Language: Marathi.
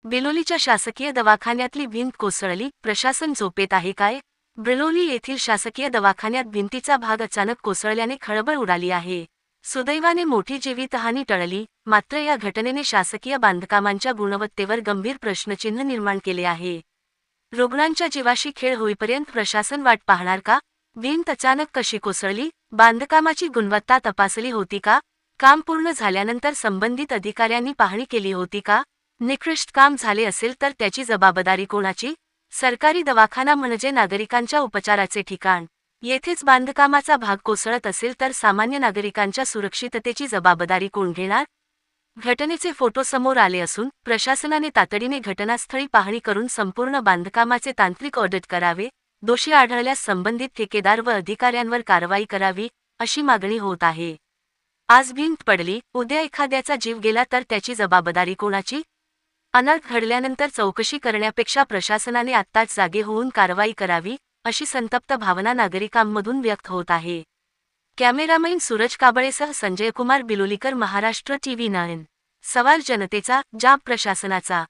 बिलोलीच्या शासकीय दवाखान्यातली भिंत कोसळली, प्रशासन झोपेत आहे काय? बिलोली येथील शासकीय दवाखान्यात भिंतीचा भाग अचानक कोसळल्याने खळबळ उडाली आहे. सुदैवाने मोठी जीवितहानी टळली, मात्र या घटनेने शासकीय बांधकामांच्या गुणवत्तेवर गंभीर प्रश्नचिन्ह निर्माण केले आहे. रुग्णांच्या जीवाशी खेळ होईपर्यंत प्रशासन वाट पाहणार का? भिंत अचानक कशी कोसळली? बांधकामाची गुणवत्ता तपासली होती का? काम पूर्ण झाल्यानंतर संबंधित अधिकाऱ्यांनी पाहणी केली होती का? निकृष्ट काम झाले असेल तर त्याची जबाबदारी कोणाची? सरकारी दवाखाना म्हणजे नागरिकांच्या उपचाराचे ठिकाण. येथेच बांधकामाचा भाग कोसळत असेल तर सामान्य नागरिकांच्या सुरक्षिततेची जबाबदारी कोण घेणार? घटनेचे फोटो समोर आले असून प्रशासनाने तातडीने घटनास्थळी पाहणी करून संपूर्ण बांधकामाचे तांत्रिक ऑडिट करावे, दोषी आढळल्यास संबंधित ठेकेदार व अधिकाऱ्यांवर कारवाई करावी, अशी मागणी होत आहे. आज भिंत पडली, उद्या एखाद्याचा जीव गेला तर त्याची जबाबदारी कोणाची? अनर्थ घडल्यानंतर चौकशी करण्यापेक्षा प्रशासनाने आत्ताच जागे होऊन कारवाई करावी, अशी संतप्त भावना नागरिकांमधून व्यक्त होत आहे. कॅमेरामॅन सूरज काबळेसह संजय कुमार बिलोलीकर, महाराष्ट्र टीव्ही 9. सवाल जनतेचा, जाब प्रशासनाचा.